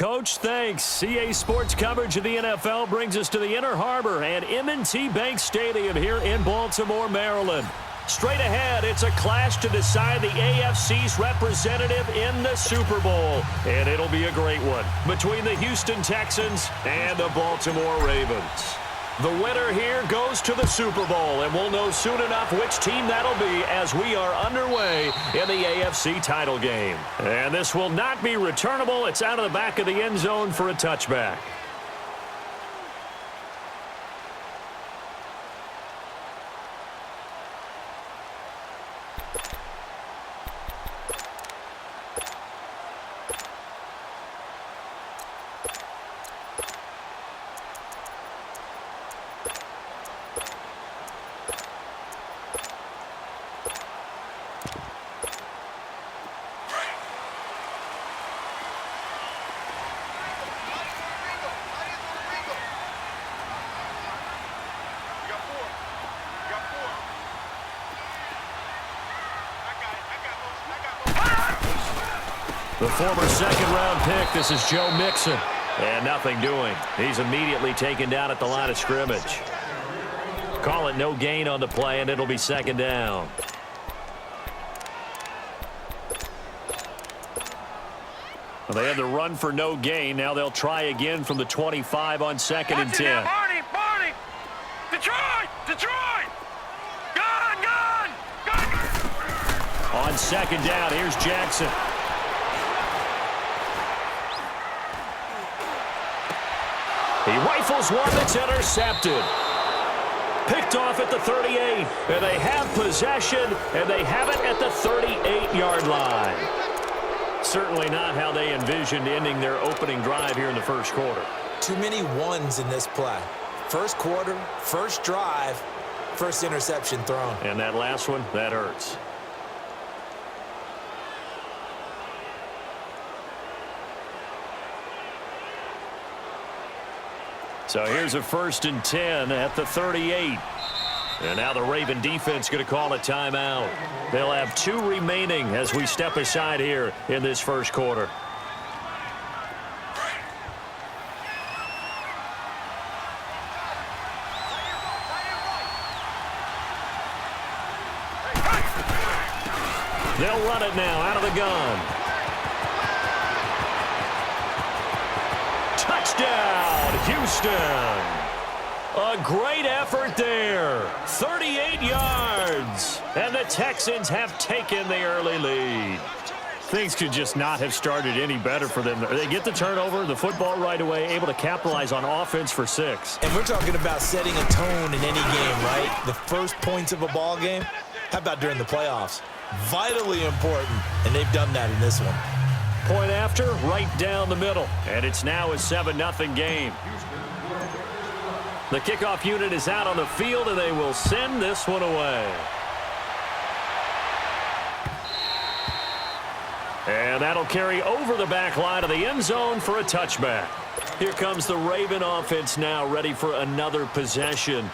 Coach. Thanks. CA Sports coverage of the NFL brings us to the Inner Harbor and M&T Bank Stadium here in Baltimore, Maryland. Straight ahead, it's a clash to decide the AFC's representative in the Super Bowl. And it'll be a great one between the Houston Texans and the Baltimore Ravens. The winner here goes to the Super Bowl, and we'll know soon enough which team that'll be as we are underway in the AFC title game. And this will not be returnable. It's out of the back of the end zone for a touchback. The former second-round pick, this is Joe Mixon. And nothing doing. He's immediately taken down at the line of scrimmage. Call it no gain on the play, and it'll be second down. Well, they had to run for no gain. Now they'll try again from the 25 on second and 10. Barney! Detroit! Gone! On second down, here's Jackson. He rifles one that's intercepted. Picked off at the 38. And they have possession, and they have it at the 38-yard line. Certainly not how they envisioned ending their opening drive here in the first quarter. Too many ones in this play. First quarter, first drive, first interception thrown. And that last one, that hurts. So here's a first and 10 at the 38. And now the Raven defense going to call a timeout. They'll have 2 remaining as we step aside here in this first quarter. They'll run it now out of the gun. Touchdown, Houston. A great effort there. 38 yards. And the Texans have taken the early lead. Things could just not have started any better for them. They get the turnover, the football right away, able to capitalize on offense for 6. And we're talking about setting a tone in any game, right? The first points of a ball game. How about during the playoffs? Vitally important, and they've done that in this one. Point after, right down the middle. And it's now a 7-0 game. The kickoff unit is out on the field, and they will send this one away. And that'll carry over the back line of the end zone for a touchback. Here comes the Raven offense now, ready for another possession.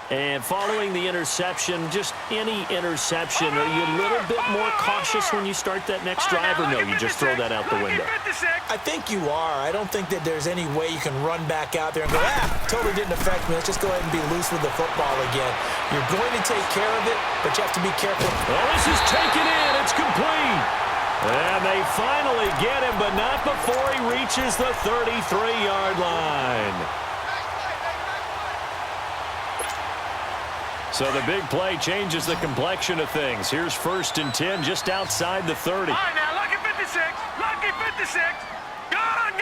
And following the interception, just any interception, are you a little bit more cautious when you start that next drive, or no, you just throw that out the window? I think you are. I don't think that there's any way you can run back out there and go, totally didn't affect me. Let's just go ahead and be loose with the football again. You're going to take care of it, but you have to be careful. Well, this is taken in. It's complete. And they finally get him, but not before he reaches the 33-yard line. So the big play changes the complexion of things. Here's first and 10 just outside the 30. All right, now, lucky 56. Lucky 56. Gone!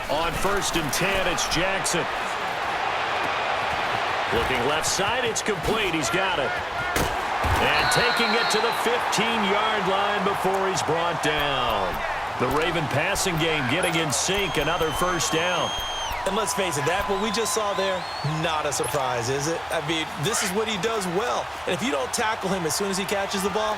On first and 10, it's Jackson. Looking left side, it's complete. He's got it. And taking it to the 15-yard line before he's brought down. The Raven passing game getting in sync, another first down. And let's face it, what we just saw there, not a surprise, is it? I mean, this is what he does well. And if you don't tackle him as soon as he catches the ball,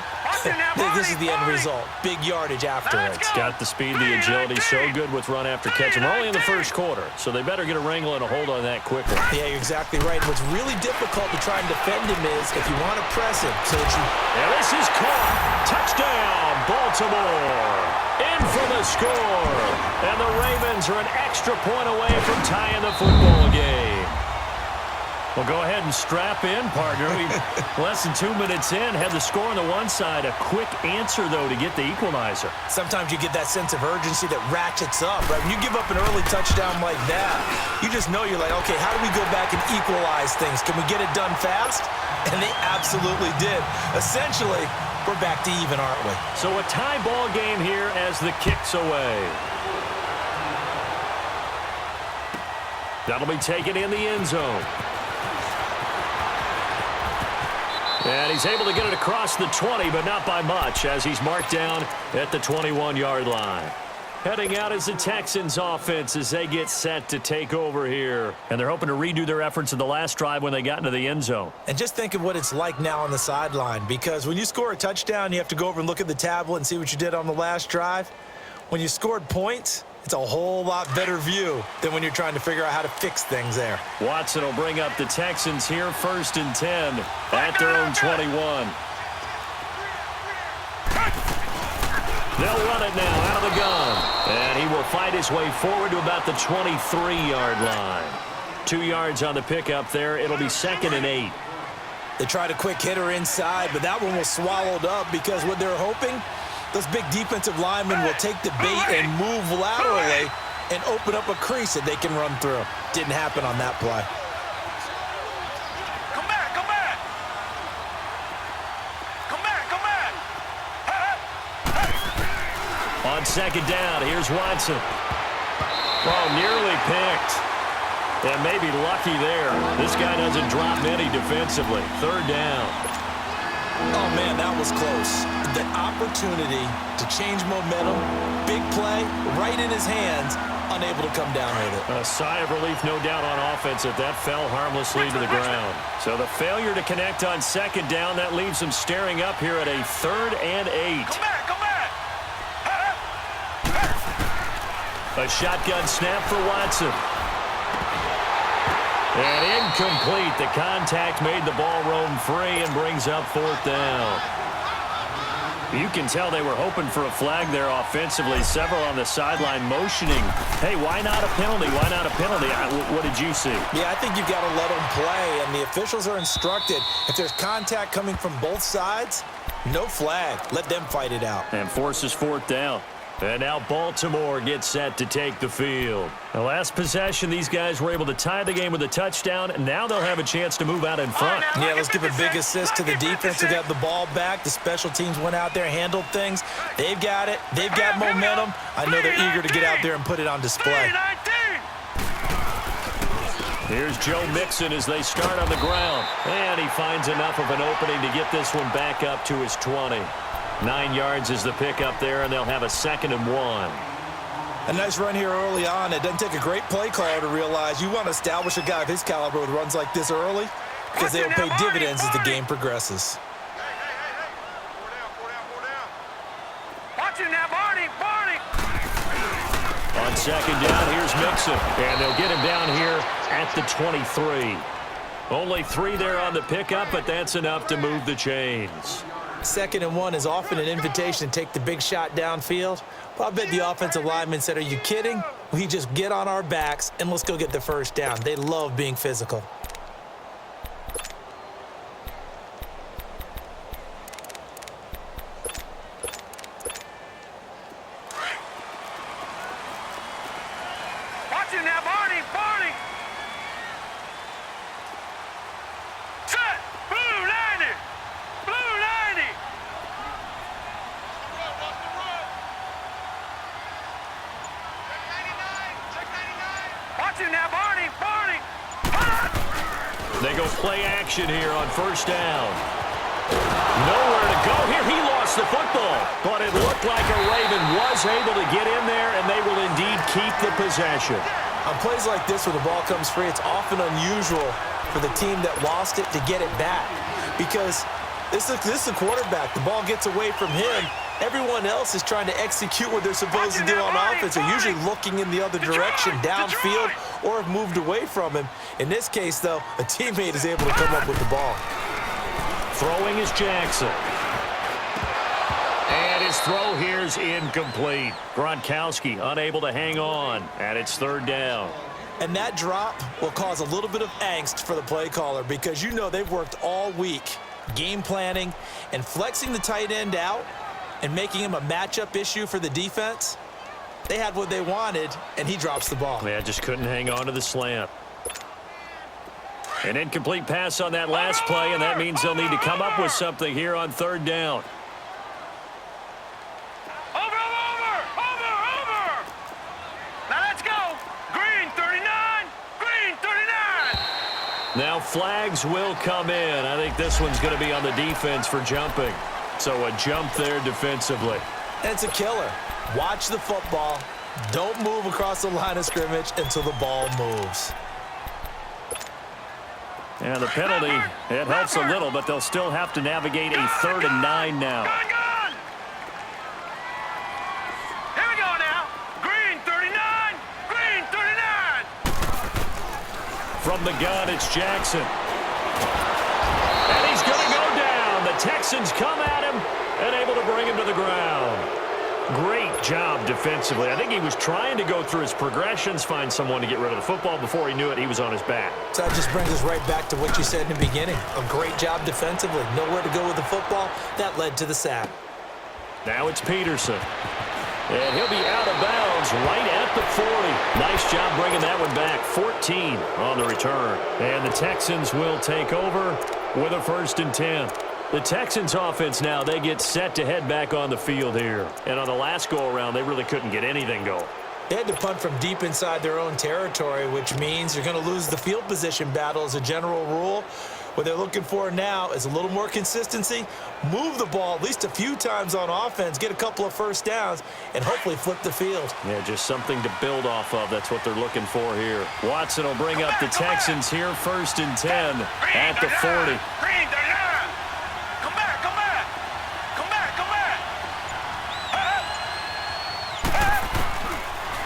this is the end result. Big yardage afterwards. Got the speed, the agility, so good with run after catch. And we're only in the first quarter, so they better get a wrangle and a hold on that quickly. Yeah, you're exactly right. What's really difficult to try and defend him is if you want to press him so that you... And this is caught. Touchdown, Baltimore. In for the score. And the Ravens are an extra point away from tying the football game. Well, go ahead and strap in, partner. Less than 2 minutes in, had the score on the one side. A quick answer, though, to get the equalizer. Sometimes you get that sense of urgency that ratchets up, right? When you give up an early touchdown like that, you just know you're like, okay, how do we go back and equalize things? Can we get it done fast? And they absolutely did. Essentially, we're back to even, aren't we? So a tie ball game here as the kick's away. That'll be taken in the end zone. And he's able to get it across the 20, but not by much, as he's marked down at the 21-yard line. Heading out is the Texans offense as they get set to take over here. And they're hoping to redo their efforts in the last drive when they got into the end zone. And just think of what it's like now on the sideline, because when you score a touchdown, you have to go over and look at the tablet and see what you did on the last drive. When you scored points, it's a whole lot better view than when you're trying to figure out how to fix things there. Watson will bring up the Texans here, 1st and 10 at their own 21. They'll run it now out of the gun. And he will fight his way forward to about the 23-yard line. 2 yards on the pickup there. It'll be 2nd and 8. They tried a quick hitter inside, but that one was swallowed up because what they're hoping, those big defensive linemen will take the bait and move laterally and open up a crease that they can run through. Didn't happen on that play. Come back, come back. Come back, come back. On 2nd down, here's Watson. Oh, nearly picked. And maybe lucky there. This guy doesn't drop many defensively. 3rd down. Oh, man, that was close. The opportunity to change momentum, big play, right in his hands, unable to come down with it. A sigh of relief, no doubt, on offense that fell harmlessly to the ground. So the failure to connect on 2nd down, that leaves them staring up here at a 3rd and 8. Come back, come back. A shotgun snap for Watson. And incomplete. The contact made the ball roam free and brings up 4th down. You can tell they were hoping for a flag there offensively. Several on the sideline motioning. Hey, why not a penalty? Why not a penalty? What did you see? Yeah, I think you've got to let them play, and the officials are instructed. If there's contact coming from both sides, no flag. Let them fight it out. And forces 4th down. And now Baltimore gets set to take the field. The last possession, these guys were able to tie the game with a touchdown, and now they'll have a chance to move out in front. Yeah, let's give a big assist to the defense who got the ball back. The special teams went out there, handled things. They've got it. They've got momentum. I know they're eager to get out there and put it on display. Here's Joe Mixon as they start on the ground. And he finds enough of an opening to get this one back up to his 20. 9 yards is the pickup there, and they'll have a 2nd and 1. A nice run here early on. It doesn't take a great play caller to realize you want to establish a guy of his caliber with runs like this early because they'll pay dividends as the game progresses. Watch it now, Barney. On 2nd down, here's Mixon. And they'll get him down here at the 23. Only 3 there on the pickup, but that's enough to move the chains. 2nd and 1 is often an invitation to take the big shot downfield. But I bet the offensive lineman said, are you kidding? We just get on our backs and let's go get the 1st down. They love being physical. Watch it now, Barney. Set. Blue 90. Watch it now, Barney. They go play action here on 1st down. Nowhere to go here. He lost the football, but it looked like a Raven was able to get in there, and they will indeed keep the possession. On plays like this where the ball comes free, it's often unusual for the team that lost it to get it back. Because this is a quarterback. The ball gets away from him. Everyone else is trying to execute what they're supposed to do on offense. They're usually looking in the other direction, downfield, or have moved away from him. In this case, though, a teammate is able to come up with the ball. Throwing is Jackson. And his throw here is incomplete. Gronkowski unable to hang on, and it's third down. And that drop will cause a little bit of angst for the play caller because you know they've worked all week game planning and flexing the tight end out and making him a matchup issue for the defense. They had what they wanted, and he drops the ball. Yeah, just couldn't hang on to the slant. An incomplete pass on that last play, and that means they'll need to come up with something here on third down. Over. Now let's go. Green 39. Green 39. Now flags will come in. I think this one's going to be on the defense for jumping. So a jump there defensively. And it's a killer. Watch the football. Don't move across the line of scrimmage until the ball moves. And the penalty, it helps a little, but they'll still have to navigate a 3rd and 9 now. Gone. Here we go now. Green 39. Green 39. From the gun, it's Jackson. And he's going to go down. The Texans come at him and able to bring him to the ground. Great job defensively. I think he was trying to go through his progressions, find someone to get rid of the football. Before he knew it, he was on his back. So that just brings us right back to what you said in the beginning. A great job defensively. Nowhere to go with the football. That led to the sack. Now it's Peterson. And he'll be out of bounds right at the 40. Nice job bringing that one back. 14 on the return. And the Texans will take over with a 1st and 10. The Texans offense now, they get set to head back on the field here. And on the last go-around, they really couldn't get anything going. They had to punt from deep inside their own territory, which means you're going to lose the field position battle as a general rule. What they're looking for now is a little more consistency, move the ball at least a few times on offense, get a couple of first downs, and hopefully flip the field. Yeah, just something to build off of. That's what they're looking for here. Watson will bring up the Texans here, 1st and 10 at the 40.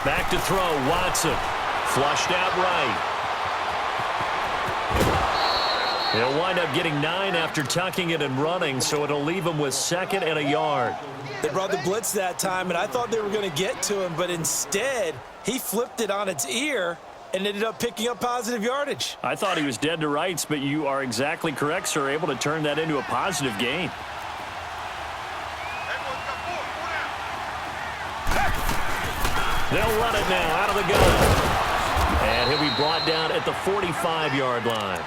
Back to throw, Watson. Flushed out right. He'll wind up getting 9 after tucking it and running, so it'll leave him with 2nd and a yard. They brought the blitz that time, and I thought they were going to get to him, but instead, he flipped it on its ear and ended up picking up positive yardage. I thought he was dead to rights, but you are exactly correct, sir. Able to turn that into a positive gain. They'll run it now out of the gun. And he'll be brought down at the 45-yard line.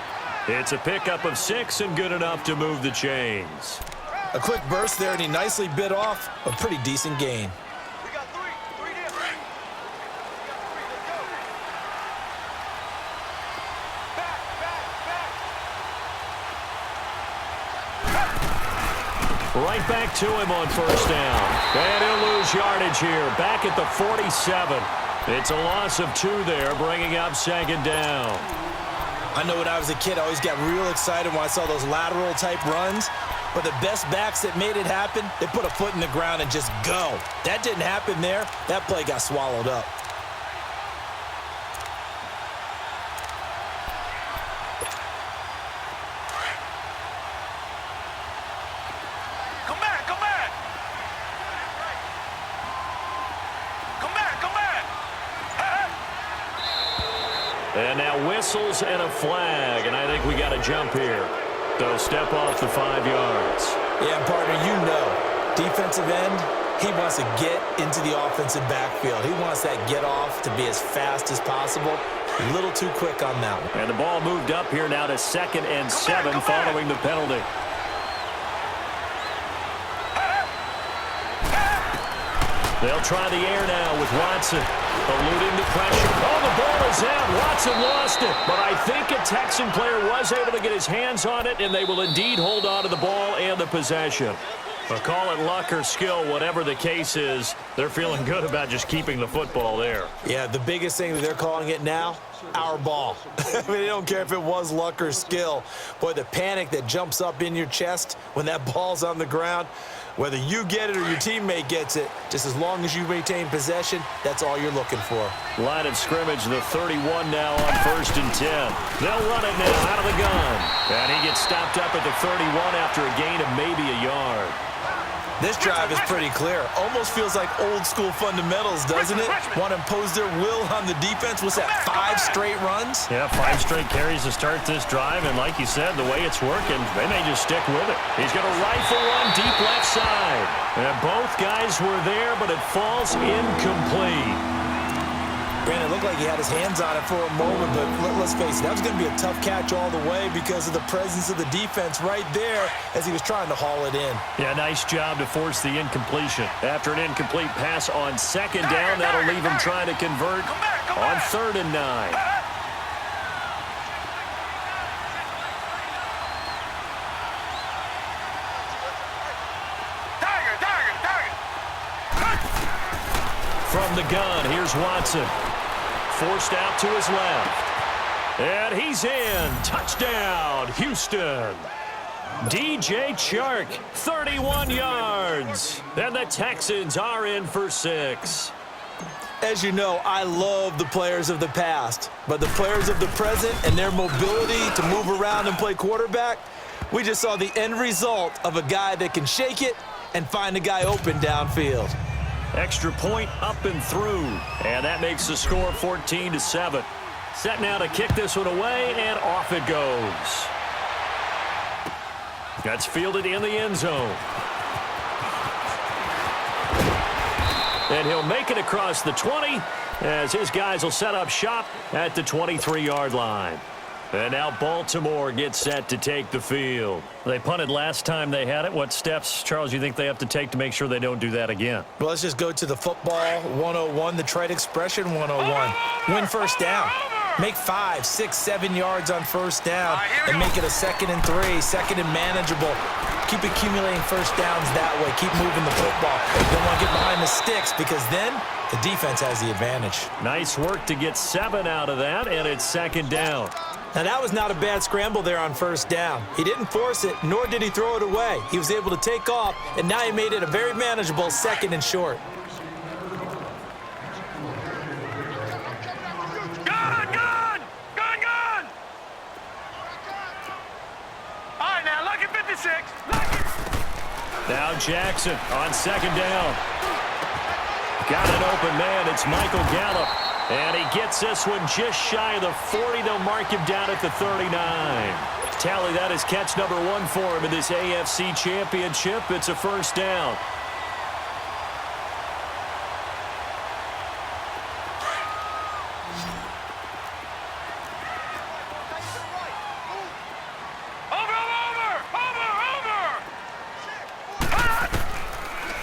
It's a pickup of 6 and good enough to move the chains. A quick burst there, and he nicely bit off a pretty decent gain. We got three. Three down. Right back to him on 1st down. And he'll lose yardage here. Back at the 47. It's a loss of 2 there, bringing up 2nd down. I know when I was a kid, I always got real excited when I saw those lateral-type runs. But the best backs that made it happen, they put a foot in the ground and just go. That didn't happen there. That play got swallowed up. Come back. And now whistles and a flag, and I think we got a jump here. So step off the 5 yards. Yeah, partner, you know, defensive end, he wants to get into the offensive backfield. He wants that get off to be as fast as possible. A little too quick on that one. And the ball moved up here now to 2nd and 7 following the penalty. They'll try the air now with Watson. Eluding the pressure. Oh, the ball is out. Watson lost it. But I think a Texan player was able to get his hands on it, and they will indeed hold on to the ball and the possession. But call it luck or skill, whatever the case is, they're feeling good about just keeping the football there. Yeah, the biggest thing that they're calling it now, our ball. I mean, they don't care if it was luck or skill. Boy, the panic that jumps up in your chest when that ball's on the ground, whether you get it or your teammate gets it, just as long as you maintain possession, that's all you're looking for. Line of scrimmage, the 31 now on 1st and 10. They'll run it now out of the gun. And he gets stopped up at the 31 after a gain of maybe a yard. This drive is pretty clear. Almost feels like old school fundamentals, doesn't it? Want to impose their will on the defense. What's that, 5 straight runs? Yeah, 5 straight carries to start this drive. And like you said, the way it's working, they may just stick with it. He's going to rifle one deep left side. And both guys were there, but it falls incomplete. Brandon, it looked like he had his hands on it for a moment, but let's face it, that was going to be a tough catch all the way because of the presence of the defense right there as he was trying to haul it in. Yeah, nice job to force the incompletion. After an incomplete pass on 2nd down, that'll leave him trying to convert on 3rd and 9. From the gun, here's Watson. Forced out to his left. And he's in. Touchdown, Houston. DJ Chark, 31 yards. And the Texans are in for 6. As you know, I love the players of the past, but the players of the present and their mobility to move around and play quarterback, we just saw the end result of a guy that can shake it and find a guy open downfield. Extra point up and through. And that makes the score 14-7. Set now to kick this one away, and off it goes. That's fielded in the end zone. And he'll make it across the 20 as his guys will set up shop at the 23-yard line. And now Baltimore gets set to take the field. They punted last time they had it. What steps, Charles, you think they have to take to make sure they don't do that again? Well, let's just go to the football 101, the trite expression 101. Win first down. Make 5, 6, 7 yards on first down and make it a 2nd and 3, 2nd and manageable. Keep accumulating first downs that way. Keep moving the football. You don't want to get behind the sticks because then the defense has the advantage. Nice work to get 7 out of that, and it's 2nd down. Now, that was not a bad scramble there on first down. He didn't force it, nor did he throw it away. He was able to take off, and now he made it a very manageable 2nd and short. Gun! Gun! Gun! Gun! All right, now, lucky 56. Lucky. Now Jackson on 2nd down. Got an open man. It's Michael Gallup. And he gets this one just shy of the 40. They'll mark him down at the 39. Tally, that is catch number 1 for him in this AFC Championship. It's a first down. Over!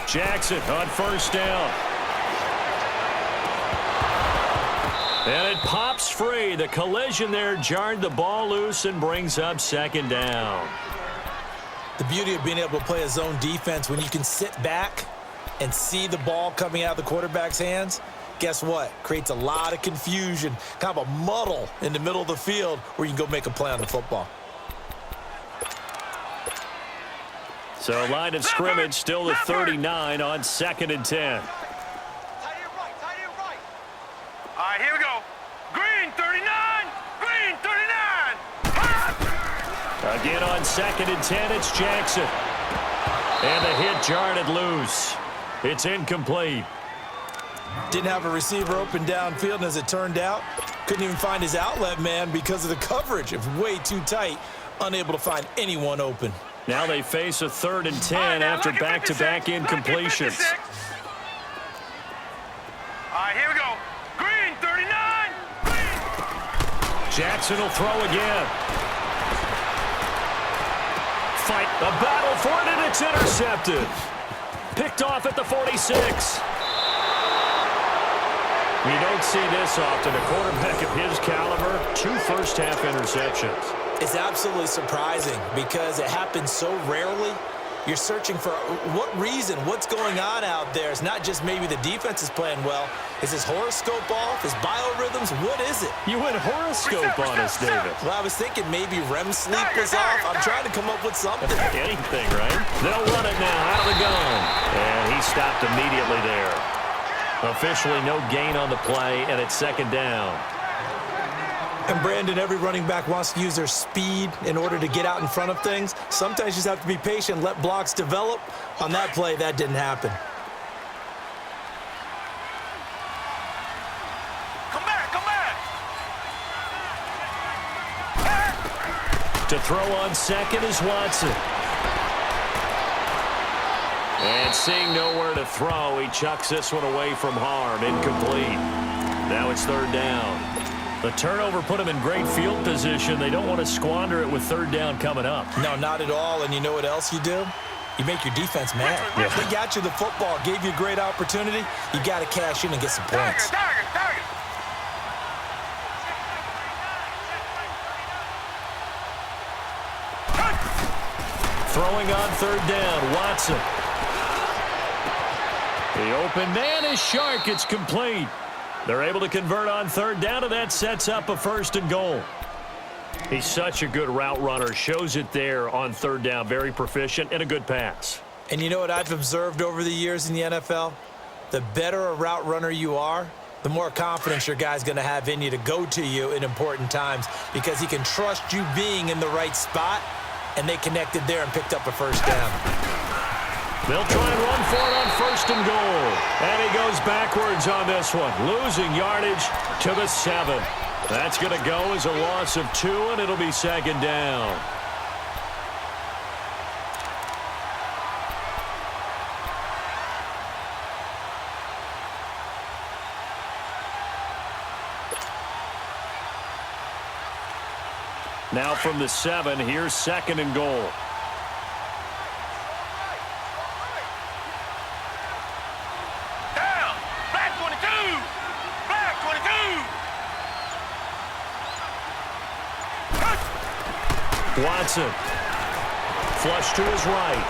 Jackson on first down. And it pops free. The collision there jarred the ball loose and brings up 2nd down. The beauty of being able to play a zone defense when you can sit back and see the ball coming out of the quarterback's hands, guess what? Creates a lot of confusion, kind of a muddle in the middle of the field where you can go make a play on the football. So line of scrimmage still the 39 on 2nd and 10. All right, here we go. Green, 39. Green, 39. Again on 2nd and 10, it's Jackson. And the hit jarred it loose. It's incomplete. Didn't have a receiver open downfield, and as it turned out, couldn't even find his outlet man because of the coverage. It was way too tight, unable to find anyone open. Now they face a 3rd and 10 after back-to-back incompletions. All right, here we go. Green, 39. Green. Jackson will throw again. Fight a battle for it, and it's intercepted. Picked off at the 46. You don't see this often. A quarterback of his caliber, 2 first-half interceptions. It's absolutely surprising because it happens so rarely, You're searching for what reason, what's going on out there. It's not just maybe the defense is playing well. Is his horoscope off? His biorhythms? What is it? You went horoscope on us, David. Well, I was thinking maybe REM sleep was off. I'm trying to come up with something. Anything, right? They'll run it now out of the gun. And he stopped immediately there. Officially no gain on the play, and it's second down. And, Brandon, every running back wants to use their speed in order to get out in front of things. Sometimes you just have to be patient, let blocks develop. On that play, that didn't happen. Come back, come back. To throw on second is Watson. And seeing nowhere to throw, he chucks this one away from harm. Incomplete. Now it's third down. The turnover put him in great field position. They don't want to squander it with third down coming up. No, not at all. And you know what else you do? You make your defense mad. Yeah. They got you the football, gave you a great opportunity. You got to cash in and get some points. Target. Throwing on third down, Watson. The open man is Shark. It's complete. They're able to convert on third down, and that sets up a first and goal. He's such a good route runner. Shows it there on third down. Very proficient and a good pass. And you know what I've observed over the years in the NFL? The better a route runner you are, the more confidence your guy's going to have in you to go to you in important times because he can trust you being in the right spot, and they connected there and picked up a first down. They'll try and run for it on first and goal. And he goes backwards on this one, losing yardage to the 7. That's going to go as a loss of 2, and it'll be second down. Now from the 7, here's second and goal. Watson. Flush to his right.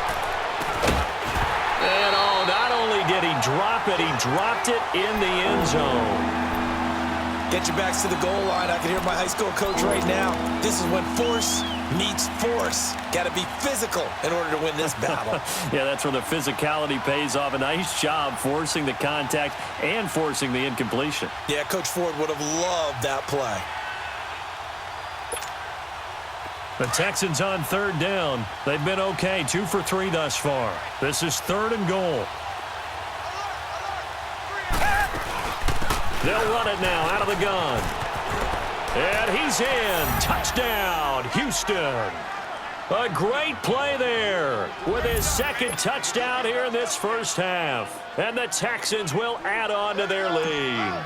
And not only did he drop it, he dropped it in the end zone. Get your backs to the goal line. I can hear my high school coach right now. This is when force meets force. Got to be physical in order to win this battle. Yeah, that's where the physicality pays off. A nice job forcing the contact and forcing the incompletion. Yeah, Coach Ford would have loved that play. The Texans on third down. They've been okay, 2 for 3 thus far. This is third and goal. They'll run it now out of the gun. And he's in. Touchdown, Houston. A great play there with his second touchdown here in this first half. And the Texans will add on to their lead.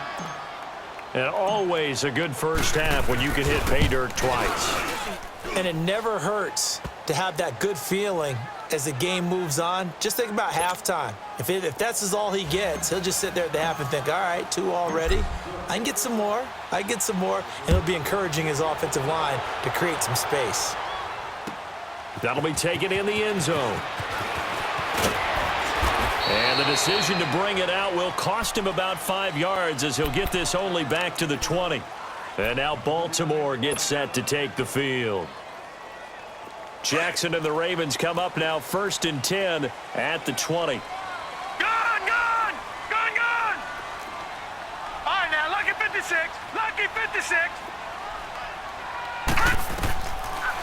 And always a good first half when you can hit pay dirt twice. And it never hurts to have that good feeling as the game moves on. Just think about halftime. If that's all he gets, he'll just sit there at the half and think, all right, 2 already. I can get some more. And he'll be encouraging his offensive line to create some space. That'll be taken in the end zone. And the decision to bring it out will cost him about 5 yards as he'll get this only back to the 20. And now Baltimore gets set to take the field. Jackson and the Ravens come up now 1st and 10 at the 20. Gun! All right, now, lucky 56.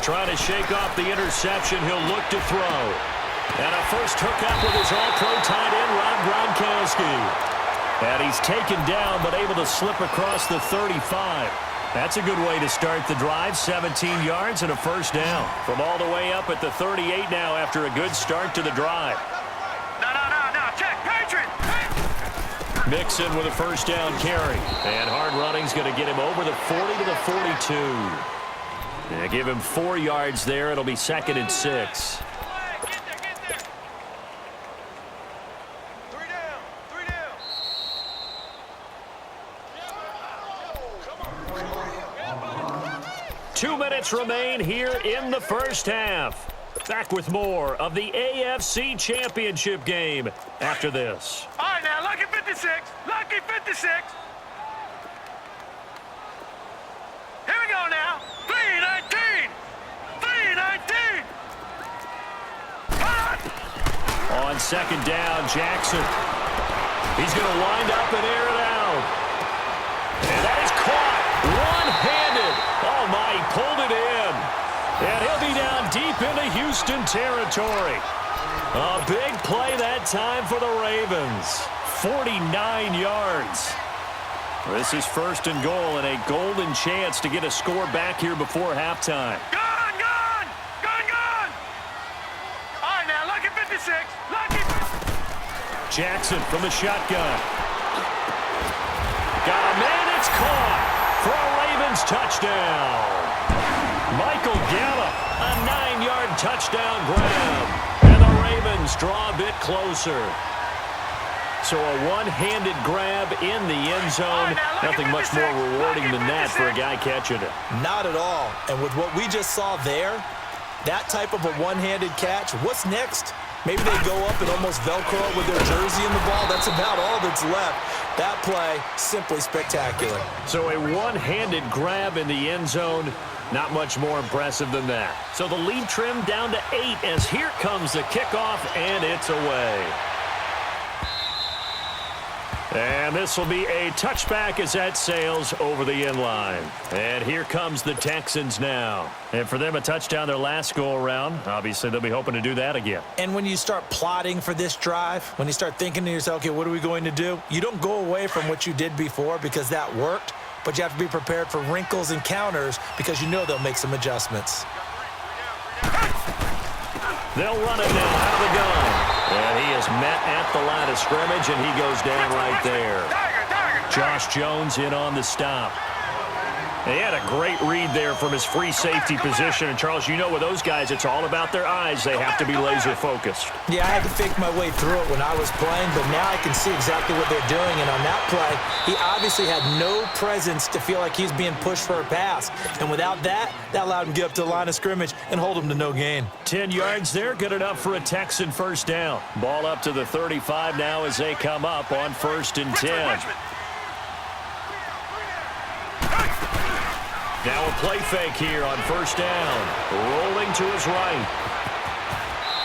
Trying to shake off the interception. He'll look to throw. And a first hookup with his all-pro tight end, Rob Gronkowski. And he's taken down, but able to slip across the 35. That's a good way to start the drive. 17 yards and a first down. From all the way up at the 38 now after a good start to the drive. No. Check. Patriot. Mixon with a first down carry. And hard running's going to get him over the 40 to the 42. Yeah, give him 4 yards there. It'll be 2nd and 6. Get there. 3 down. 2 minutes remain here in the first half. Back with more of the AFC Championship game after this. All right, now, lucky 56. Lucky 56. Here we go now. 319. 319. On second down, Jackson. He's going to wind up and air it out. And that is caught one-handed. Oh, my, he pulled it in. And he'll be down deep into Houston territory. A big play that time for the Ravens. 49 yards. This is first and goal and a golden chance to get a score back here before halftime. Gone, gone, gone, gone. All right, now, lucky 56. Lucky. Jackson from the shotgun. Got a man, it's caught for a Ravens touchdown. Michael Gallup, a 9-yard touchdown grab. And the Ravens draw a bit closer. So a one-handed grab in the end zone. Nothing much more rewarding than that for a guy catching it. Not at all. And with what we just saw there, that type of a one-handed catch, what's next? Maybe they go up and almost Velcro it with their jersey in the ball. That's about all that's left. That play, simply spectacular. So a one-handed grab in the end zone, not much more impressive than that. So the lead trimmed down to 8 as here comes the kickoff, and it's away. And this will be a touchback as that sails over the end line. And here comes the Texans now. And for them, a touchdown their last go-around. Obviously, they'll be hoping to do that again. And when you start plotting for this drive, when you start thinking to yourself, okay, what are we going to do? You don't go away from what you did before because that worked, but you have to be prepared for wrinkles and counters because you know they'll make some adjustments. They'll run it now out of the gun. And he is met at the line of scrimmage, and he goes down right there. Josh Jones in on the stop. He had a great read there from his free safety position. And, Charles, you know with those guys, it's all about their eyes. They have to be laser-focused. Yeah, I had to fake my way through it when I was playing, but now I can see exactly what they're doing. And on that play, he obviously had no presence to feel like he's being pushed for a pass. And without that, that allowed him to get up to the line of scrimmage and hold him to no gain. 10 yards there, good enough for a Texan first down. Ball up to the 35 now as they come up on 1st and 10. Now a play fake here on 1st down. Rolling to his right.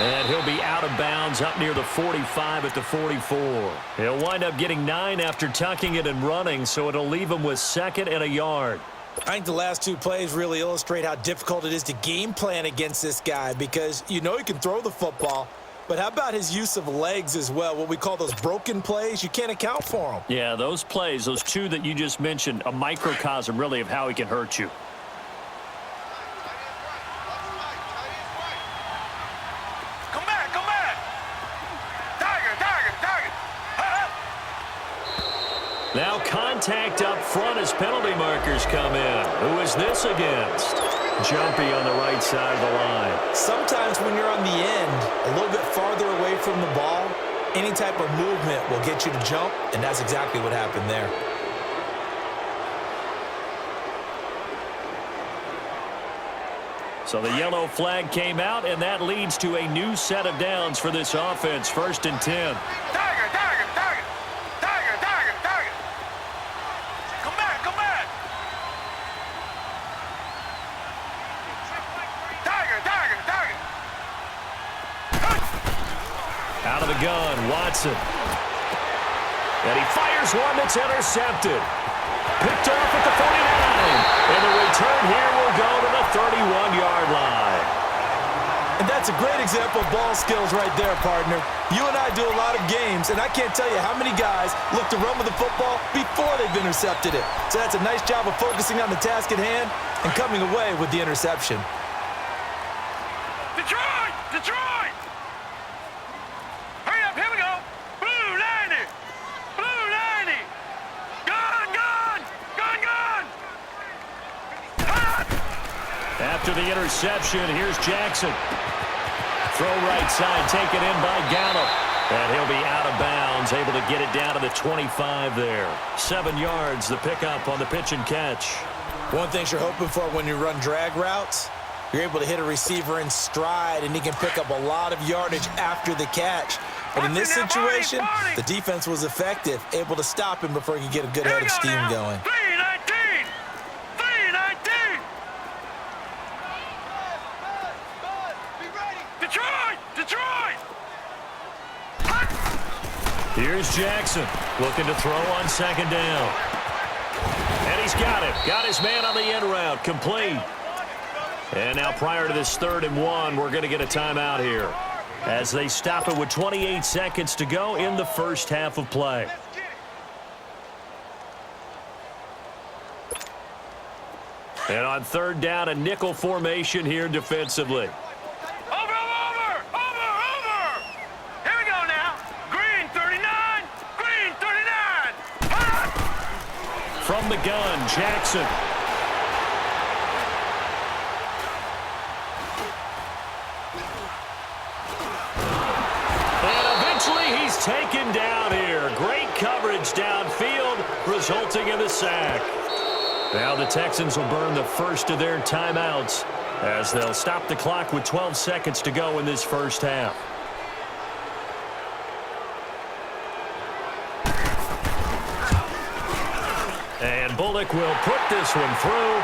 And he'll be out of bounds up near the 45 at the 44. He'll wind up getting 9 after tucking it and running, so it'll leave him with 2nd and a yard. I think the last 2 plays really illustrate how difficult it is to game plan against this guy because you know he can throw the football, but how about his use of legs as well? What we call those broken plays, you can't account for them. Yeah, those plays, those 2 that you just mentioned, a microcosm really of how he can hurt you. Come back, come back. Tiger, tiger, tiger. Now contact up front as penalty markers come in. Who is this against? Jumpy on the right side of the line. Sometimes when you're on the end, a little bit farther away from the ball, any type of movement will get you to jump, and that's exactly what happened there. So the yellow flag came out, and that leads to a new set of downs for this offense. 1st and 10. Tiger, tiger, tiger. Tiger, tiger, tiger. Come back, come back. Tiger, tiger, tiger. Out of the gun, Watson. And he fires one that's intercepted. Picked off at the 49. And the return here will go to the 31-yard line. And that's a great example of ball skills right there, partner. You and I do a lot of games, and I can't tell you how many guys look to run with the football before they've intercepted it. So that's a nice job of focusing on the task at hand and coming away with the interception. Detroit! Detroit! Hurry up, here we go. Blue 90. Blue 90. Gone, gone. Gone, gone. After the interception, here's Jackson. Throw right side, taken in by Gallup. And he'll be out of bounds, able to get it down to the 25 there. 7 yards, the pickup on the pitch and catch. One thing you're hoping for when you run drag routes, You're able to hit a receiver in stride, and he can pick up a lot of yardage after the catch. But in this situation, the defense was effective, able to stop him before he could get a good head of steam going. 319! 319! Detroit! Detroit! Here's Jackson looking to throw on second down. And he's got it. Got his man on the end route. Complete. And now prior to this 3rd and 1, we're going to get a timeout here as they stop it with 28 seconds to go in the first half of play. And on 3rd down, a nickel formation here defensively. From the gun, Jackson. And eventually he's taken down here. Great coverage downfield, resulting in the sack. Now the Texans will burn the first of their timeouts as they'll stop the clock with 12 seconds to go in this first half. And Bullock will put this one through,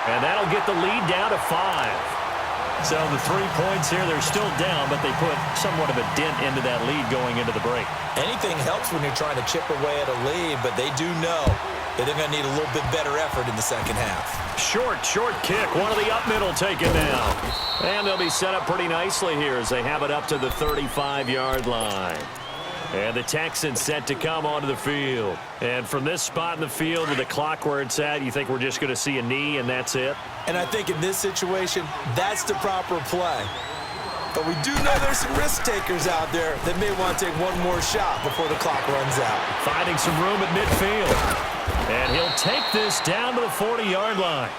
and that'll get the lead down to 5. So the 3 points here, they're still down, but they put somewhat of a dent into that lead going into the break. Anything helps when you're trying to chip away at a lead, but they do know that they're going to need a little bit better effort in the second half. Short kick. One of the up middle taken down. And they'll be set up pretty nicely here as they have it up to the 35-yard line. And the Texans set to come onto the field. And from this spot in the field with the clock where it's at, you think we're just going to see a knee and that's it? And I think in this situation, that's the proper play. But we do know there's some risk takers out there that may want to take one more shot before the clock runs out. Finding some room at midfield. And he'll take this down to the 40-yard line.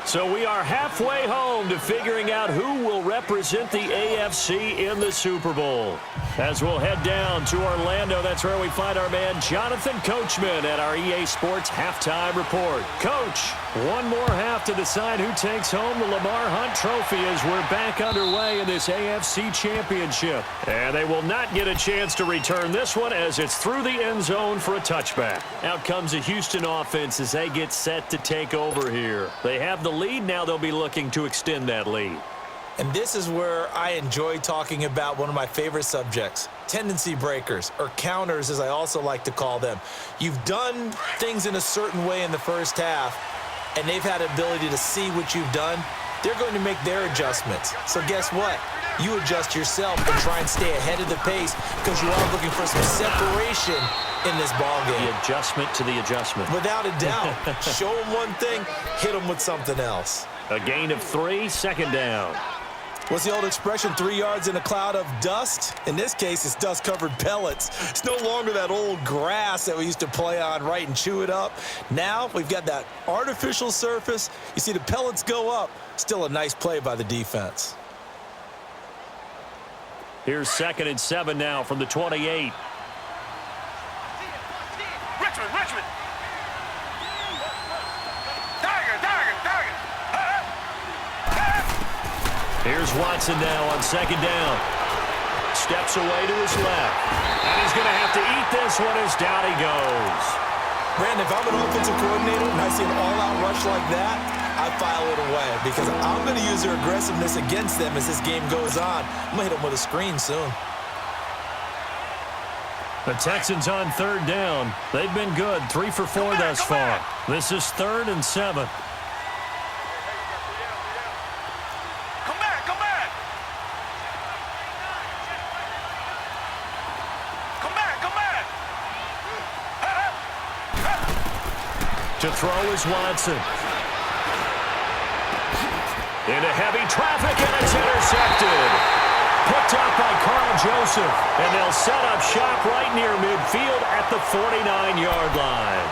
So we are halfway home to figuring out who will represent the AFC in the Super Bowl. As we'll head down to Orlando, that's where we find our man Jonathan Coachman at our EA Sports Halftime Report. Coach, one more half to decide who takes home the Lamar Hunt Trophy as we're back underway in this AFC Championship. And they will not get a chance to return this one as it's through the end zone for a touchback. Out comes the Houston offense as they get set to take over here. They have the lead. Now they'll be looking to extend that lead. And this is where I enjoy talking about one of my favorite subjects, tendency breakers, or counters as I also like to call them. You've done things in a certain way in the first half, and they've had the ability to see what you've done. They're going to make their adjustments. So guess what? You adjust yourself and try and stay ahead of the pace because you are looking for some separation in this ballgame. The adjustment to the adjustment. Without a doubt. Show them one thing, hit them with something else. A gain of 3, second down. What's the old expression, 3 yards in a cloud of dust? In this case, it's dust-covered pellets. It's no longer that old grass that we used to play on, right, and chew it up. Now we've got that artificial surface. You see the pellets go up. Still a nice play by the defense. Here's 2nd and 7 now from the 28. Richmond! Tiger! Here's Watson now on 2nd down. Steps away to his left. And he's going to have to eat this one as down he goes. Brandon, if I'm an offensive coordinator and I see an all-out rush like that, I file it away because I'm going to use their aggressiveness against them as this game goes on. I'm going to hit them with a screen soon. The Texans on 3rd down. They've been good, 3 for 4 thus far. This is 3rd and 7. To throw is Watson. Into heavy traffic, and it's intercepted. Picked up by Carl Joseph, and they'll set up shop right near midfield at the 49-yard line.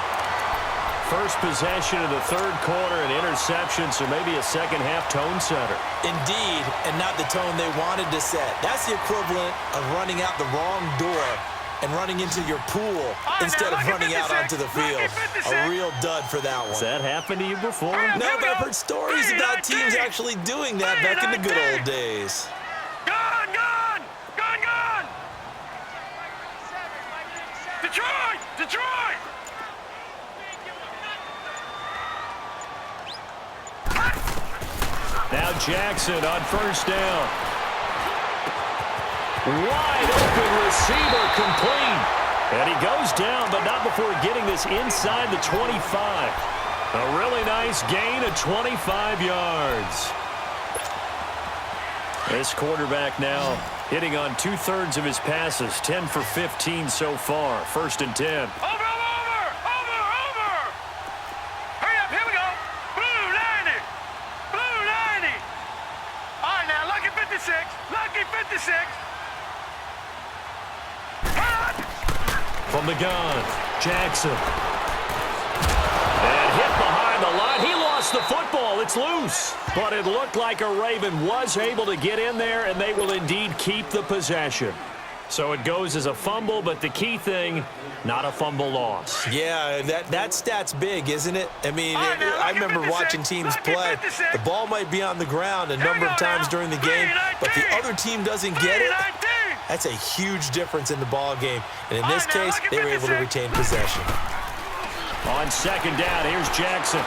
First possession of the 3rd quarter, an interception, so maybe a second-half tone setter. Indeed, and not the tone they wanted to set. That's the equivalent of running out the wrong door and running into your pool instead of running out onto the field. A real dud for that one. Has that happened to you before? No, but I've heard stories about teams actually doing that back in the good old days. Gone, gone, gone, gone. Detroit, Detroit. Now Jackson on first down. Wide open receiver, complete. And he goes down, but not before getting this inside the 25. A really nice gain of 25 yards. This quarterback now hitting on 2/3 of his passes, 10 for 15 so far. 1st and 10. Over. Hurry up, here we go. Blue 90. Blue 90. All right, now, lucky 56. Lucky 56. From the gun, Jackson. And hit behind the line. He lost the football. It's loose. But it looked like a Raven was able to get in there, and they will indeed keep the possession. So it goes as a fumble, but the key thing, not a fumble loss. Yeah, that stat's big, isn't it? I mean, I remember watching teams play. The ball might be on the ground a number of times during the game, but the other team doesn't get it. That's a huge difference in the ball game. And in this case, they were able to retain possession. On 2nd down, here's Jackson.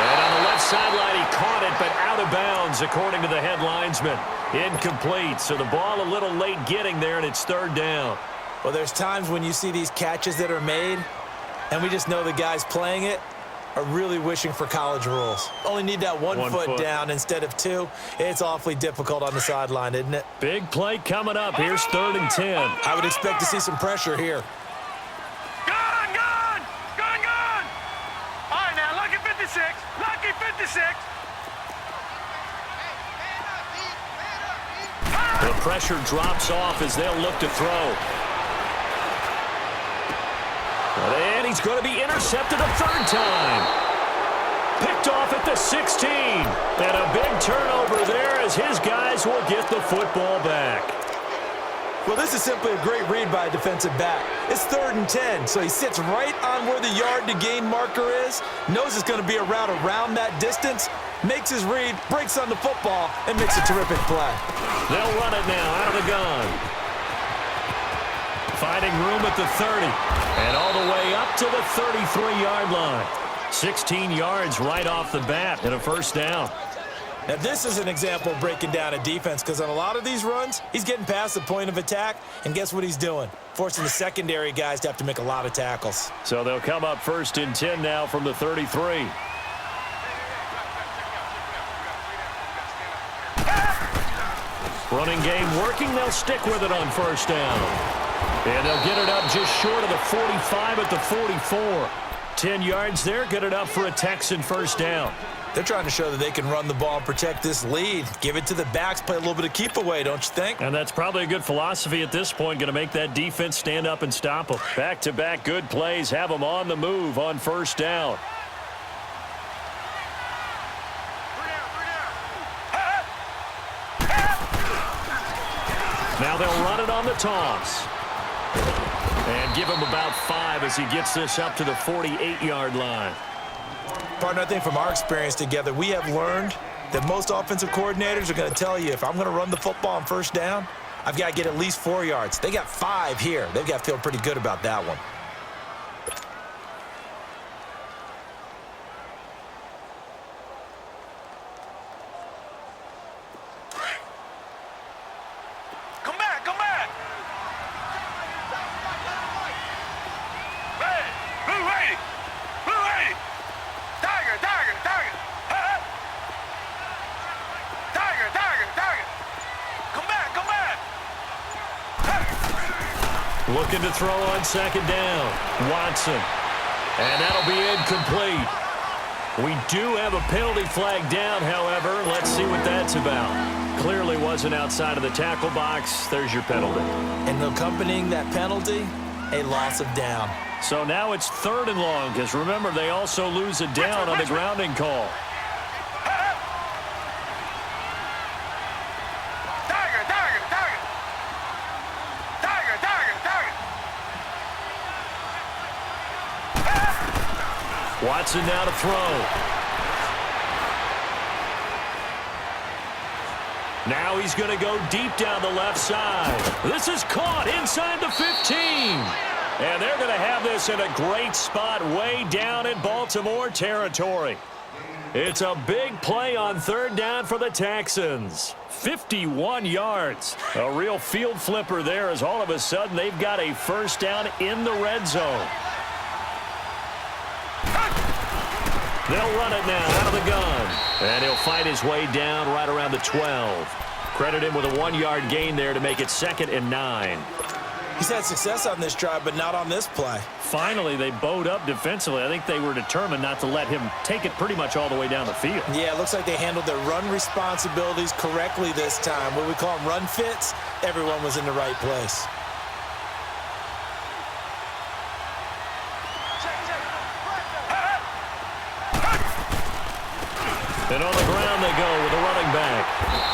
And on the left sideline, he caught it, but out of bounds, according to the head linesman. Incomplete, so the ball a little late getting there, and it's 3rd down. Well, there's times when you see these catches that are made, and we just know the guys playing it are really wishing for college rules. Only need that one foot down instead of 2. It's awfully difficult on the sideline, isn't it? Big play coming up. Here's 3rd and 10. I would expect to see some pressure here. Gone. All right, now, lucky 56. Lucky 56. The pressure drops off as they'll look to throw. And he's going to be intercepted a 3rd time. Picked off at the 16. And a big turnover there as his guys will get the football back. Well, this is simply a great read by a defensive back. It's 3rd and 10, so he sits right on where the yard-to-gain marker is, knows it's going to be a route around that distance, makes his read, breaks on the football, and makes a terrific play. They'll run it now out of the gun. Finding room at the 30. And all the way up to the 33-yard line. 16 yards right off the bat and a 1st down. Now, this is an example of breaking down a defense because on a lot of these runs, he's getting past the point of attack, and guess what he's doing? Forcing the secondary guys to have to make a lot of tackles. So they'll come up 1st and 10 now from the 33. Running game working. They'll stick with it on 1st down. And they'll get it up just short of the 45 at the 44. 10 yards there. Get it up for a Texan 1st down. They're trying to show that they can run the ball and protect this lead. Give it to the backs, play a little bit of keep away, don't you think? And that's probably a good philosophy at this point. Going to make that defense stand up and stop them. Back-to-back good plays. Have them on the move on 1st down. Now they'll run it on the toss. And give him about 5 as he gets this up to the 48-yard line. Partner, I think from our experience together, we have learned that most offensive coordinators are going to tell you, if I'm going to run the football on 1st down, I've got to get at least 4 yards. They got 5 here. They've got to feel pretty good about that one. Come back. Hey, blue 80. Tiger. Tiger. Come back. Looking to throw on 2nd down. Watson. And that'll be incomplete. We do have a penalty flag down, however. Let's see what that's about. Clearly wasn't outside of the tackle box. There's your penalty. And accompanying that penalty, a loss of down. So now it's 3rd and long, because remember, they also lose a down on the grounding call. Tiger. Watson now to throw. Now he's going to go deep down the left side. This is caught inside the 15. And they're going to have this in a great spot way down in Baltimore territory. It's a big play on third down for the Texans. 51 yards. A real field flipper there as all of a sudden they've got a first down in the red zone. They'll run it now out of the gun. And he'll fight his way down right around the 12. Credit him with a 1-yard gain there to make it 2nd and 9. He's had success on this drive, but not on this play. Finally, they bowed up defensively. I think they were determined not to let him take it pretty much all the way down the field. Yeah, it looks like they handled their run responsibilities correctly this time. What we call them run fits, everyone was in the right place. And on the ground they go with a running back.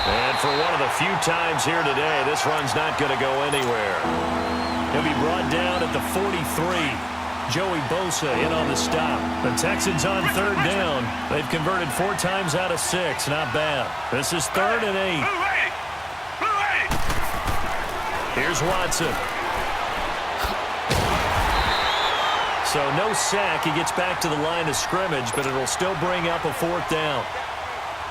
And for one of the few times here today, this run's not going to go anywhere. He'll be brought down at the 43. Joey Bosa in on the stop. The Texans on third down. They've converted 4 times out of 6. Not bad. This is 3rd and 8. Here's Watson. So no sack. He gets back to the line of scrimmage, but it'll still bring up a 4th down.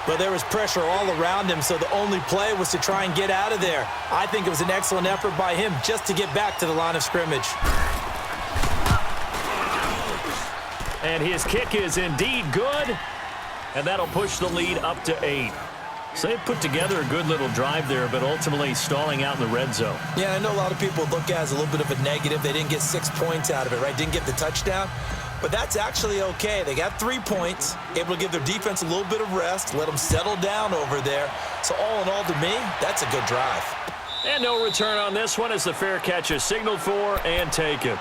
But there was pressure all around him, so the only play was to try and get out of there. I think it was an excellent effort by him just to get back to the line of scrimmage. And his kick is indeed good, and that'll push the lead up to 8. So they put together a good little drive there, but ultimately stalling out in the red zone. Yeah, I know a lot of people look at it as a little bit of a negative. They didn't get 6 points out of it, right? Didn't get the touchdown. But that's actually okay. They got 3 points, able to give their defense a little bit of rest, let them settle down over there. So all in all, to me, that's a good drive. And no return on this one as the fair catch is signaled for and taken.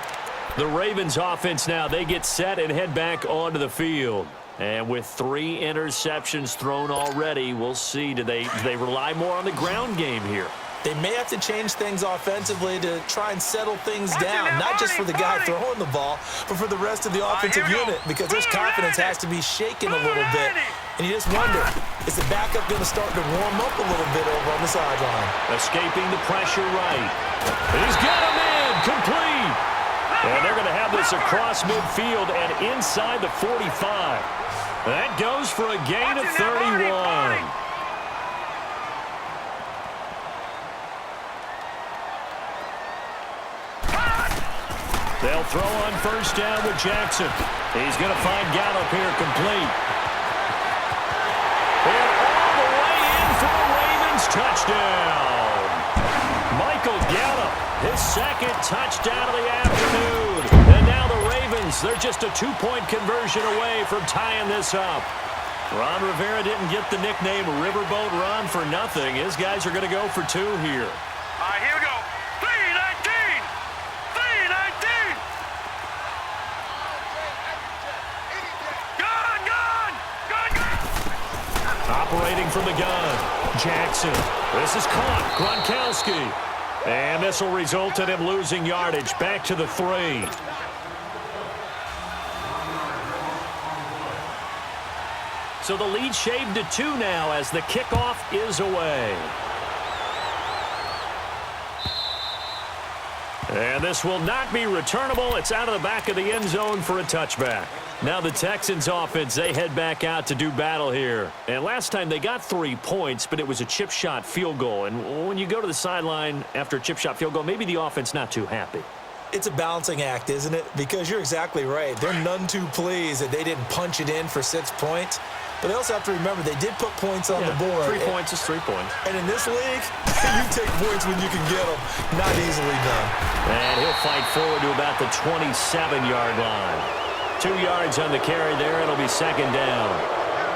The Ravens offense now, they get set and head back onto the field. And with 3 interceptions thrown already, we'll see. Do they rely more on the ground game here? They may have to change things offensively to try and settle things down, not just for the guy throwing the ball, but for the rest of the offensive unit, because their confidence has to be shaken a little bit. And you just wonder, is the backup going to start to warm up a little bit over on the sideline? Escaping the pressure right. He's got him in, complete. And they're going to have this across midfield and inside the 45. That goes for a gain of 31. They'll throw on first down with Jackson. He's going to find Gallup here complete. And all the way in for a Ravens touchdown. Michael Gallup, his 2nd touchdown of the afternoon. And now the Ravens, they're just a 2-point conversion away from tying this up. Ron Rivera didn't get the nickname Riverboat Ron for nothing. His guys are going to go for 2 here. All right, here we go. 3-19. 3-19. Gun. Operating from the gun, Jackson. This is caught. Gronkowski. And this will result in him losing yardage back to the 3. So the lead shaved to 2 now as the kickoff is away. And this will not be returnable. It's out of the back of the end zone for a touchback. Now the Texans offense, they head back out to do battle here. And last time they got 3 points, but it was a chip shot field goal. And when you go to the sideline after a chip shot field goal, maybe the offense not too happy. It's a balancing act, isn't it? Because you're exactly right. They're none too pleased that they didn't punch it in for 6 points. But they also have to remember they did put points on the board. 3 points is 3 points. And in this league, you take points when you can get them. Not easily done. And he'll fight forward to about the 27-yard line. 2 yards on the carry there. It'll be 2nd down.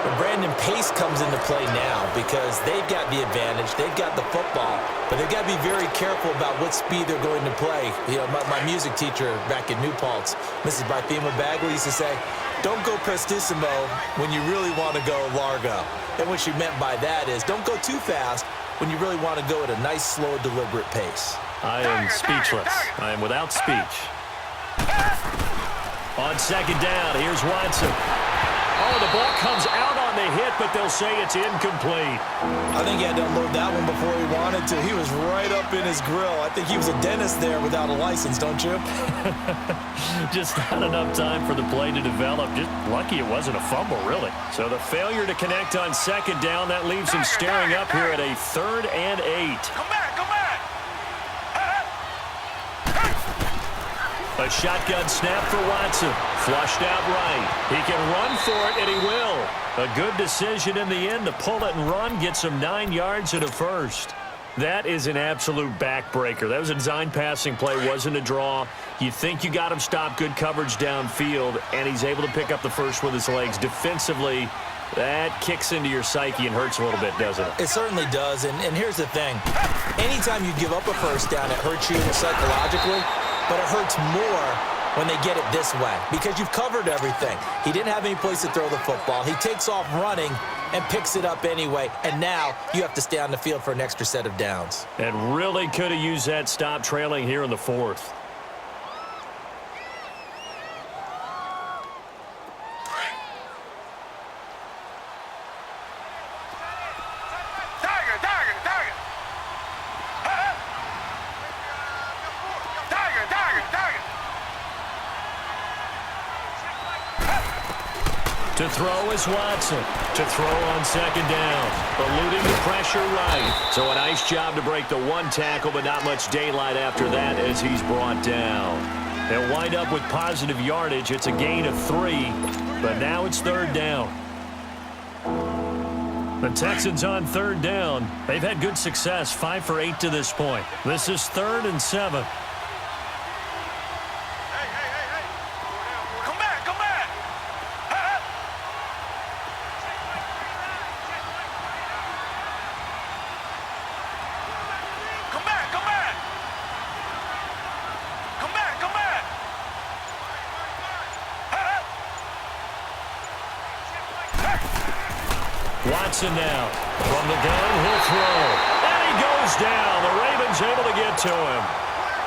But Brandon, pace comes into play now because they've got the advantage. They've got the football. But they've got to be very careful about what speed they're going to play. You know, my music teacher back in New Paltz, Mrs. Bythema Bagley, used to say, don't go prestissimo when you really want to go largo. And what she meant by that is don't go too fast when you really want to go at a nice, slow, deliberate pace. I am speechless. I am without speech. On second down, here's Watson. Oh, the ball comes out on the hit, but they'll say it's incomplete. I think he had to unload that one before he wanted to. He was right up in his grill. I think he was a dentist there without a license, don't you? Just not enough time for the play to develop. Just lucky it wasn't a fumble, really. So the failure to connect on second down, that leaves him staring up here at a 3rd and 8. Come back, come back. A shotgun snap for Watson. Flushed out right. He can run for it, and he will. A good decision in the end to pull it and run, get some 9 yards and a first. That is an absolute backbreaker. That was a design passing play, wasn't a draw. You think you got him stopped, good coverage downfield, and he's able to pick up the first with his legs. Defensively, that kicks into your psyche and hurts a little bit, doesn't it? It certainly does, and here's the thing. Anytime you give up a first down, it hurts you psychologically, but it hurts more when they get it this way because you've covered everything. He didn't have any place to throw the football. He takes off running and picks it up anyway, and now you have to stay on the field for an extra set of downs. And really could have used that stop trailing here in the 4th. To throw is Watson. To throw on second down. Eluding the pressure right. So a nice job to break the one tackle, but not much daylight after that as he's brought down. They'll wind up with positive yardage. It's a gain of 3, but now it's 3rd down. The Texans on 3rd down. They've had good success, 5 for 8 to this point. This is 3rd and 7. Watson now. From the gun, he'll throw. And he goes down. The Ravens able to get to him.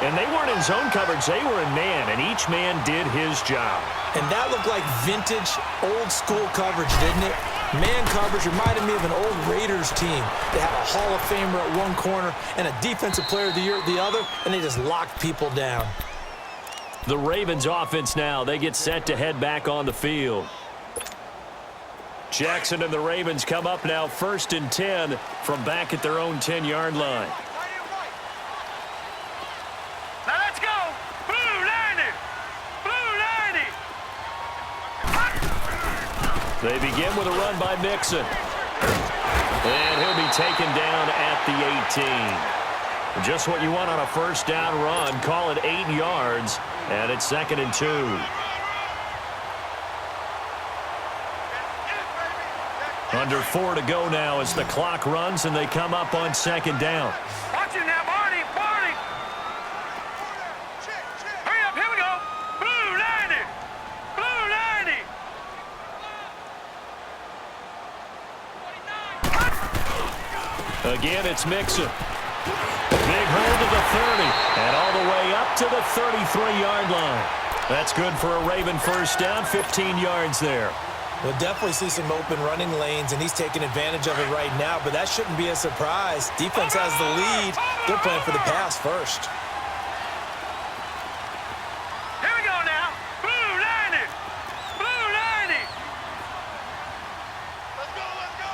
And they weren't in zone coverage. They were in man, and each man did his job. And that looked like vintage, old-school coverage, didn't it? Man coverage reminded me of an old Raiders team. They had a Hall of Famer at one corner and a Defensive Player of the Year at the other, and they just locked people down. The Ravens offense now. They get set to head back on the field. Jackson and the Ravens come up now 1st and 10 from back at their own 10-yard line. Now let's go. Blue 90. Blue 90. They begin with a run by Mixon. And he'll be taken down at the 18. Just what you want on a first down run. Call it 8 yards, and it's 2nd and 2. Under 4 to go now as the clock runs and they come up on 2nd down. Watch it now, Barney, Barney. Hurry up, here we go. Blue 90. Blue 90. Again, it's Mixon. Big hold to the 30 and all the way up to the 33-yard line. That's good for a Raven first down, 15 yards there. We'll definitely see some open running lanes, and he's taking advantage of it right now, but that shouldn't be a surprise. Defense has the lead. They're playing for the pass first. Here we go now. Blue 90. Blue 90. Let's go, let's go.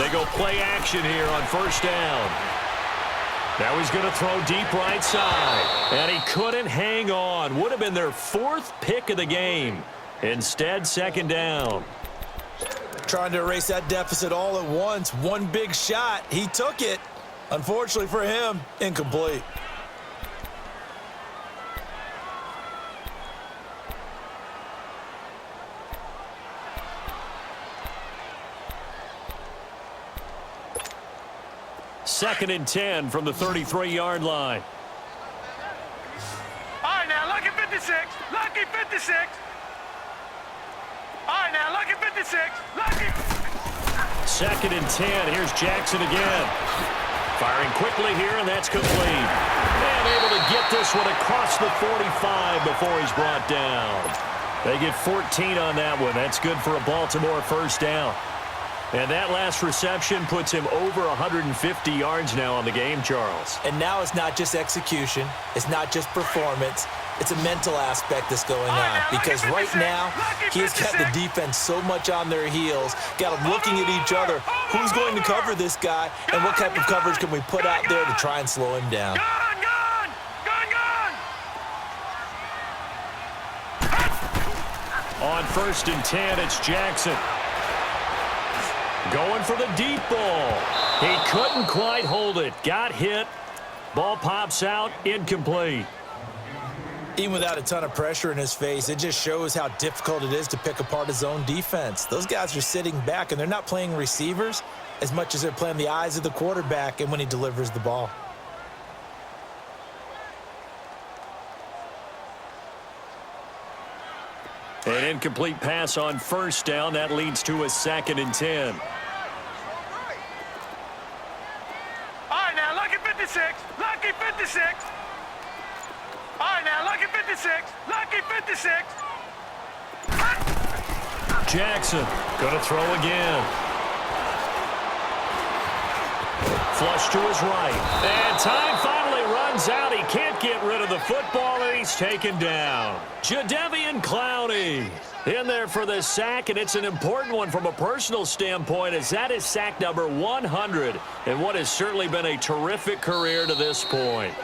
They go play action here on first down. Now he's going to throw deep right side. And he couldn't hang on. Would have been their 4th pick of the game. Instead, 2nd down. Trying to erase that deficit all at once. One big shot. He took it. Unfortunately for him, incomplete. Second and 10 from the 33-yard line. All right, now, lucky 56. Lucky 56. All right, now, lucky 56. Lucky. Second and 10. Here's Jackson again. Firing quickly here, and that's complete. And able to get this one across the 45 before he's brought down. They get 14 on that one. That's good for a Baltimore first down. And that last reception puts him over 150 yards now on the game, Charles. And now it's not just execution. It's not just performance. It's a mental aspect that's going on. Because right now, he has got the defense so much on their heels, got them looking at each other. Who's going to cover this guy, and what type of coverage can we put out there to try and slow him down? On 1st and 10, it's Jackson. Going for the deep ball. He couldn't quite hold it. Got hit. Ball pops out. Incomplete. Even without a ton of pressure in his face, it just shows how difficult it is to pick apart his own defense. Those guys are sitting back, and they're not playing receivers as much as they're playing the eyes of the quarterback and when he delivers the ball. An incomplete pass on 1st down. That leads to a 2nd and 10. All right, now, lucky 56. Lucky 56. All right, now, lucky 56. Lucky 56. Jackson going to throw again. Flush to his right. And time finally runs out. He can't get rid of the football, and he's taken down. Jadeveon Clowney in there for the sack, and it's an important one from a personal standpoint, as that is sack number 100 in what has certainly been a terrific career to this point.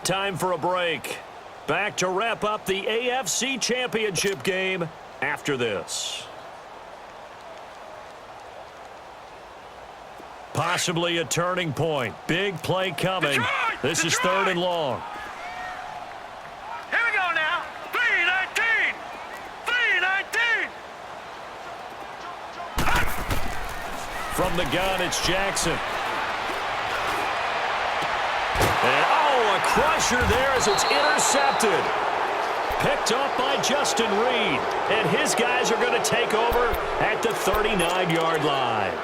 Time for a break. Back to wrap up the AFC Championship game after this. Possibly a turning point. Big play coming. This is 3rd and long. Here we go now. 3-19. 3-19. From the gun, it's Jackson. And, a crusher there as it's intercepted. Picked up by Justin Reed. And his guys are going to take over at the 39-yard line.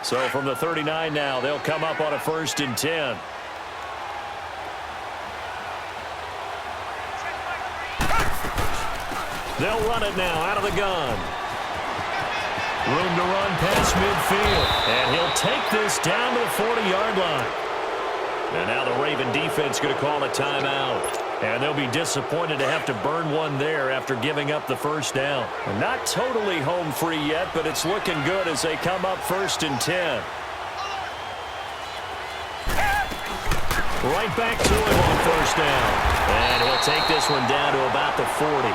So from the 39 now, they'll come up on a 1st and 10. They'll run it now out of the gun. Room to run past midfield. And he'll take this down to the 40-yard line. And now the Raven defense going to call a timeout. And they'll be disappointed to have to burn one there after giving up the 1st down. Not totally home free yet, but it's looking good as they come up 1st and 10. Right back to him on 1st down. And he'll take this one down to about the 40.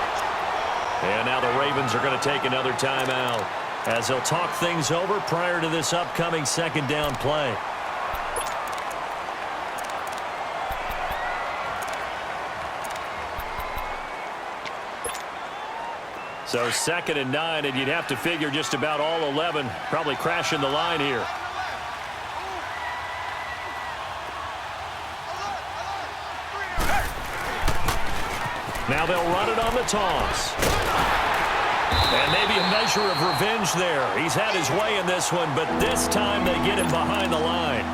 And now the Ravens are going to take another timeout as they'll talk things over prior to this upcoming 2nd down play. So 2nd and 9, and you'd have to figure just about all 11 probably crashing the line here. Now they'll run it on the toss. And maybe a measure of revenge there. He's had his way in this one, but this time they get him behind the line.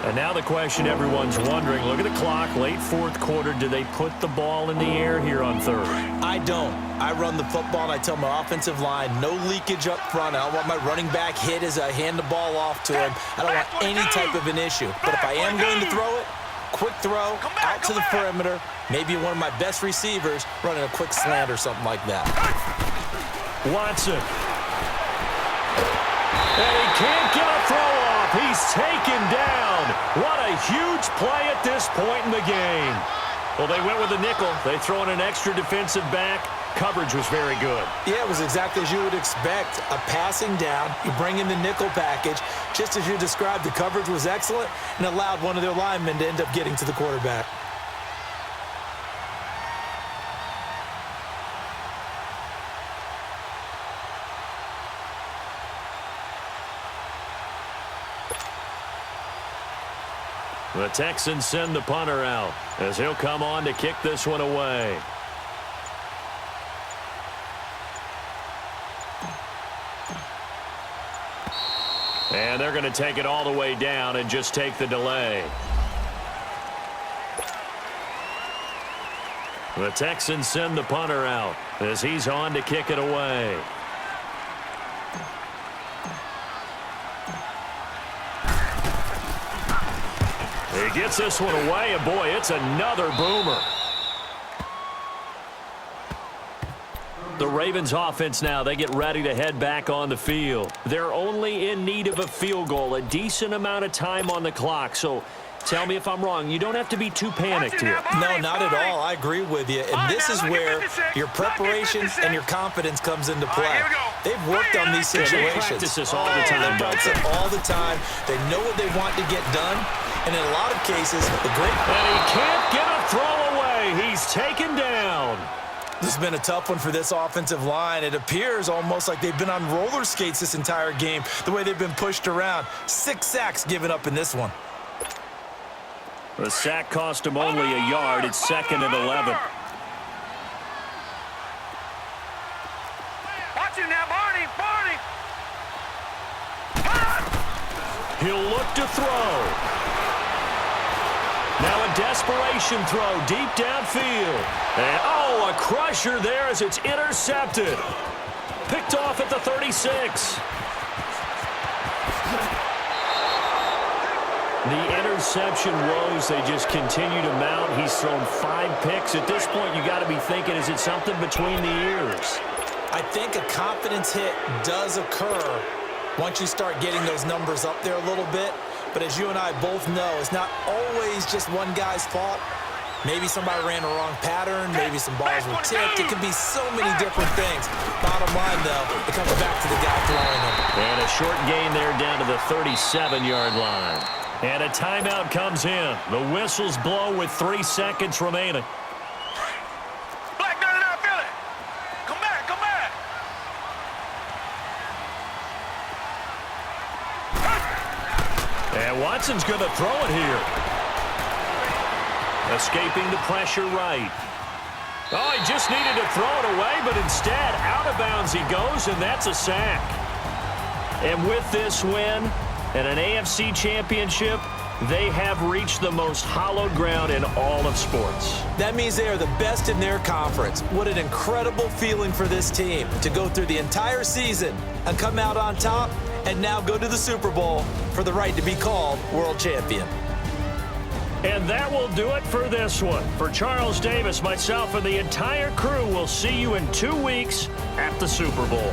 And now the question everyone's wondering, look at the clock, late 4th quarter, do they put the ball in the air here on 3rd? I don't. I run the football, and I tell my offensive line, no leakage up front. I don't want my running back hit as I hand the ball off to him. I don't want any type of an issue. But if I am going to throw it, quick throw, out to the perimeter, maybe one of my best receivers running a quick slant or something like that. Watson. And he can't get a throw off. He's taken down. What a huge play at this point in the game. Well, they went with a nickel. They throw in an extra defensive back. Coverage was very good. Yeah, it was exactly as you would expect. A passing down. You bring in the nickel package. Just as you described, the coverage was excellent and allowed one of their linemen to end up getting to the quarterback. The Texans send the punter out as he'll come on to kick this one away. And they're going to take it all the way down and just take the delay. The Texans send the punter out as he's on to kick it away. He gets this one away, and boy, it's another boomer. The Ravens offense now, they get ready to head back on the field. They're only in need of a field goal, a decent amount of time on the clock. So tell me if I'm wrong. You don't have to be too panicked here. No, not at all. I agree with you. And this is where your preparation and your confidence comes into play. They've worked on these situations. They practice this all the time. They practice it all the time. They know what they want to get done. And in a lot of cases, the great... And he can't get a throw away. He's taken down. This has been a tough one for this offensive line. It appears almost like they've been on roller skates this entire game, the way they've been pushed around. 6 sacks given up in this one. The sack cost him only a yard. It's 2nd and 11. Watch him now, Barney. He'll look to throw. Now a desperation throw deep downfield. And, oh, a crusher there as it's intercepted. Picked off at the 36. The interception woes, they just continue to mount. He's thrown 5 picks. At this point, you got to be thinking, is it something between the ears? I think a confidence hit does occur once you start getting those numbers up there a little bit. But as you and I both know, it's not always just one guy's fault. Maybe somebody ran the wrong pattern. Maybe some balls were tipped. It can be so many different things. Bottom line, though, it comes back to the guy throwing them. And a short gain there down to the 37-yard line. And a timeout comes in. The whistles blow with 3 seconds remaining. Black gun it out, Philly. Come back. And Watson's going to throw it here. Escaping the pressure right. Oh, he just needed to throw it away, but instead, out of bounds he goes, and that's a sack. And with this win and an AFC championship, they have reached the most hallowed ground in all of sports. That means they are the best in their conference. What an incredible feeling for this team to go through the entire season and come out on top and now go to the Super Bowl for the right to be called world champion. And that will do it for this one. For Charles Davis, myself, and the entire crew, we'll see you in 2 weeks at the Super Bowl.